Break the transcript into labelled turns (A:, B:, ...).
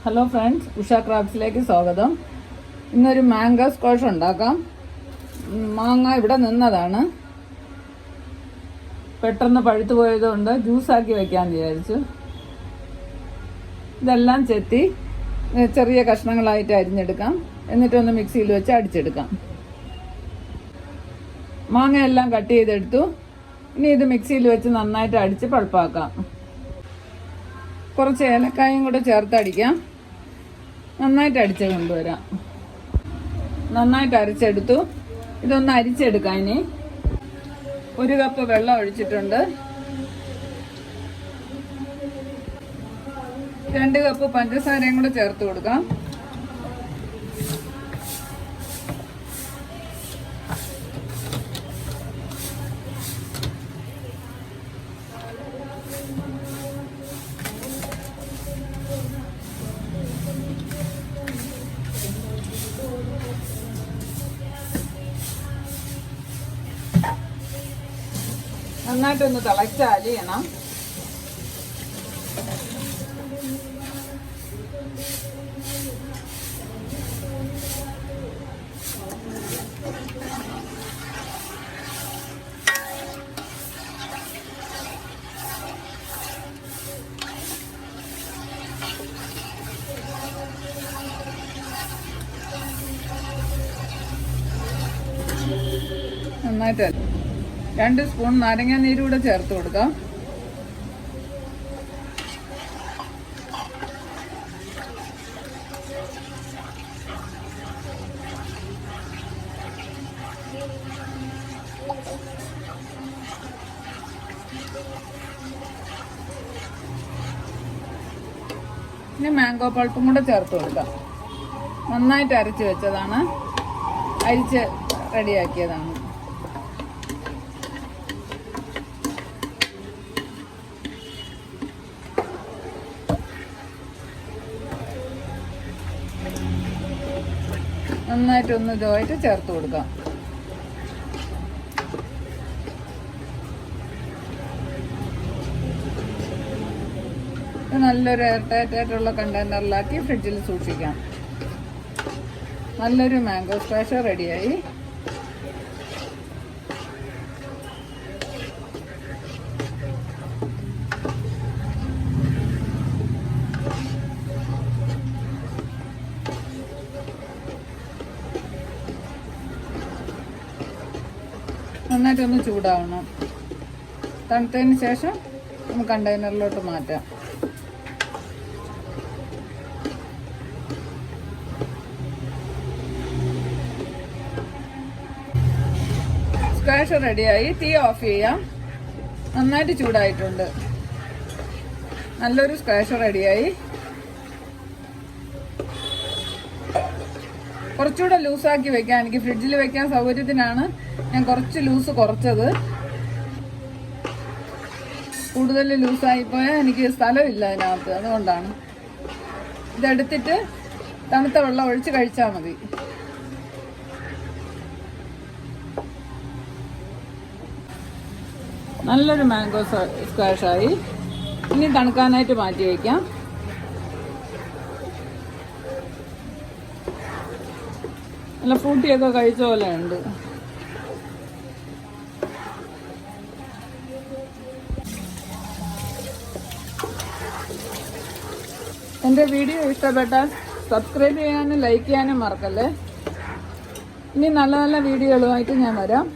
A: Hello friends, Usha ക്രാഫ്റ്റ്സിലേക്ക് സ്വാഗതം. ഇന്നൊരു mango squash ഉണ്ടാക്കാം. മാങ്ങ ഇവിടെ നിന്നതാണ്, പെട്ടെന്ന് പഴുത്തു പോയതുകൊണ്ട് ജ്യൂസാക്കി വെക്കാൻ വിചാരിച്ചു. ഇതെല്ലാം ചെത്തി ചെറിയ കഷ്ണങ്ങളായിട്ട് അരിഞ്ഞെടുക്കാം. എന്നിട്ടൊന്ന് മിക്സിയിൽ വെച്ച് അടിച്ചെടുക്കാം. മാങ്ങ എല്ലാം കട്ട് ചെയ്തെടുത്തു. ഇനി ഇത് മിക്സിയിൽ വെച്ച് നന്നായിട്ട് അടിച്ച് പൾപ്പാക്കാം. കുറച്ച് ഏലക്കായും കൂടെ ചേർത്തടിക്കാം. നന്നായിട്ട് അടിച്ച് കൊണ്ടുവരാം. നന്നായിട്ട് അരച്ചെടുത്തു. ഇതൊന്ന് അരിച്ചെടുക്കാം. ഇനി 1 കപ്പ് വെള്ളം ഒഴിച്ചിട്ടുണ്ട്. 2 കപ്പ് പഞ്ചസാരയും കൂടെ ചേർത്ത് കൊടുക്കാം. നന്നായിട്ടൊന്ന് തിളച്ച് അലിയണം. നന്നായിട്ട് 2 സ്പൂൺ നാരങ്ങ നീര് കൂടെ ചേർത്ത് കൊടുക്കാം. ഇനി മാംഗോ പൾപ്പും കൂടെ ചേർത്ത് കൊടുക്കാം. നന്നായിട്ട് അരച്ച് വെച്ചതാണ്, അരിച്ച് റെഡിയാക്കിയതാണ്. നന്നായിട്ടൊന്ന് ഇതുമായിട്ട് ചേർത്ത് കൊടുക്കാം. നല്ലൊരു എയർ ടൈറ്റ് ആയിട്ടുള്ള കണ്ടെയ്നറിലാക്കി ഫ്രിഡ്ജിൽ സൂക്ഷിക്കാം. നല്ലൊരു മാംഗോ സ്ക്വാഷ് റെഡിയായി. നന്നായിട്ടൊന്ന് ചൂടാവണം. തണുത്തതിന് ശേഷം നമുക്ക് കണ്ടെയ്നറിലോട്ട് മാറ്റാം. സ്ക്വാഷ് റെഡിയായി. തീ ഓഫ് ചെയ്യാം. നന്നായിട്ട് ചൂടായിട്ടുണ്ട്. നല്ലൊരു സ്ക്വാഷ് റെഡിയായി. കുറച്ചുകൂടെ ലൂസാക്കി വെക്കാം. എനിക്ക് ഫ്രിഡ്ജിൽ വെക്കാൻ സൗകര്യത്തിനാണ് ഞാൻ കുറച്ച് ലൂസ് കുറച്ചത്. കൂടുതൽ ലൂസായിപ്പോയാൽ എനിക്ക് സ്ഥലമില്ല അതിനകത്ത്, അതുകൊണ്ടാണ്. ഇതെടുത്തിട്ട് തണുത്ത വെള്ളം ഒഴിച്ച് കഴിച്ചാൽ മതി. നല്ലൊരു മാംഗോ സ്ക്വാഷായി. ഇനി തണുക്കാനായിട്ട് മാറ്റി വയ്ക്കാം. നല്ല ഫ്രൂട്ടിയൊക്കെ കഴിച്ച പോലെ ഉണ്ട്. എൻ്റെ വീഡിയോ ഇഷ്ടപ്പെട്ടാൽ സബ്സ്ക്രൈബ് ചെയ്യാനും ലൈക്ക് ചെയ്യാനും മറക്കല്ലേ. ഇനി നല്ല നല്ല വീഡിയോകളുമായിട്ട് ഞാൻ വരാം.